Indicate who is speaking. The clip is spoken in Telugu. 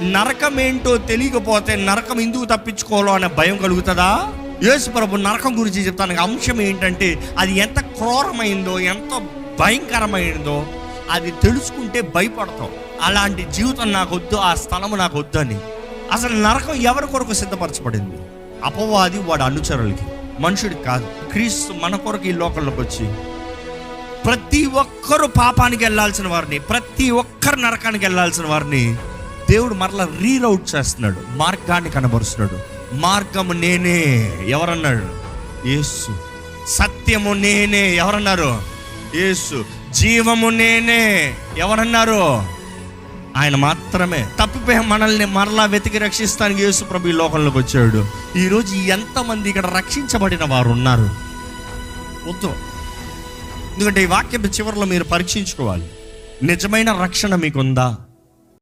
Speaker 1: నరకం ఏంటో తెలియకపోతే నరకం ఎందుకు తప్పించుకోవాలో అనే భయం కలుగుతుందా? యేసు ప్రభు నరకం గురించి చెప్తాను. అంశం ఏంటంటే అది ఎంత క్రూరమైందో, ఎంత భయంకరమైందో అది తెలుసుకుంటే భయపడతాం. అలాంటి జీవితం నాకు వద్దు, ఆ స్థలము నాకు వద్దు అని. అసలు నరకం ఎవరి కొరకు సిద్ధపరచబడింది? అపవాది, వాడు అనుచరులకి, మనుషుడికి కాదు. క్రీస్తు మన కొరకు ఈ లోకంలోకి వచ్చి ప్రతి ఒక్కరు పాపానికి వెళ్ళాల్సిన వారిని, ప్రతి ఒక్కరు నరకానికి వెళ్ళాల్సిన వారిని దేవుడు మరలా రీరౌట్ చేస్తున్నాడు, మార్గాన్ని కనబరుస్తున్నాడు. మార్గము నేనే, ఎవరన్నాడు? యేసు. సత్యము నేనే, ఎవరన్నారు? యేసు. జీవము నేనే, ఎవరన్నారు? ఆయన మాత్రమే. తప్పిపోయే మనల్ని మరలా వెతికి రక్షిస్తానికి యేసు ప్రభు ఈ లోకంలోకి వచ్చాడు. ఈరోజు ఎంతమంది ఇక్కడ రక్షించబడిన వారు ఉన్నారు? వద్దు. ఎందుకంటే ఈ వాక్యం చివరిలో మీరు పరీక్షించుకోవాలి. నిజమైన రక్షణ మీకుందా?